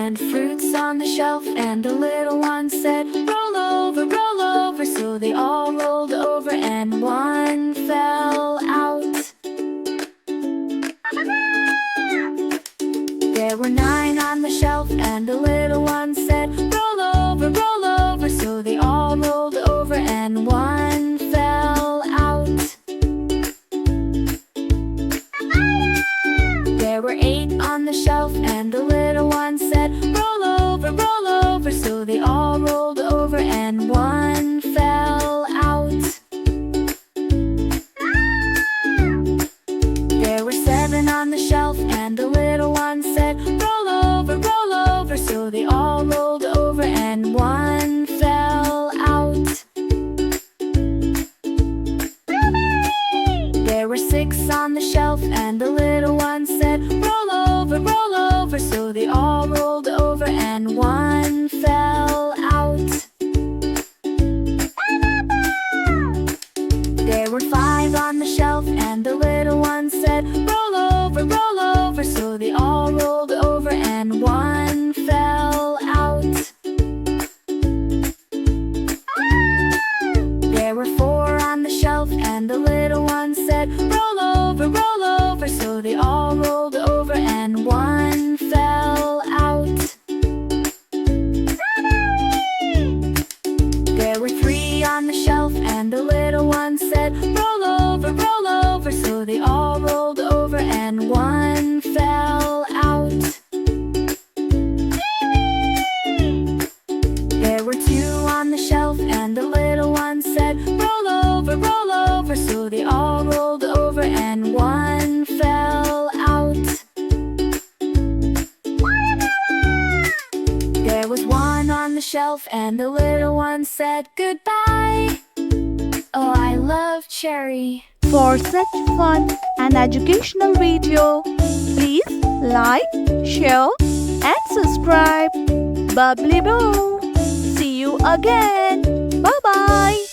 and fruits on the shelf, and the little one said, roll over, so they all rolled over and one fell out. There were 9 on the shelf, and the little one said, roll over, so they all rolled over and one fell out. There were 8 on the shelf, and the little one said, roll over, so they all rolled over and one fell out. There were 7 on the shelf, and the little one said, roll over, so they all rolled over and one fell out. There were 6 on the shelf, and the little one said, roll over, so they all rolled over and one fell out. There were 5 on the shelf, and the little one said, roll over, so they all rolled over and one fell out. There were 4 on the shelf, and the little one said, roll over, so they all rolled over and one fell out. There were 3 on the shelf, and the little one said, roll over, so they all rolled over and one fell out. There were 2 on the shelf, and the little one said, roll over, so they all rolled over and one fell out. There was 1 on the shelf, and the little one said, goodbye. Oh, I love cherry. For such fun and educational video, please like, share and subscribe. Bubbly Boo. See you again. Bye-bye.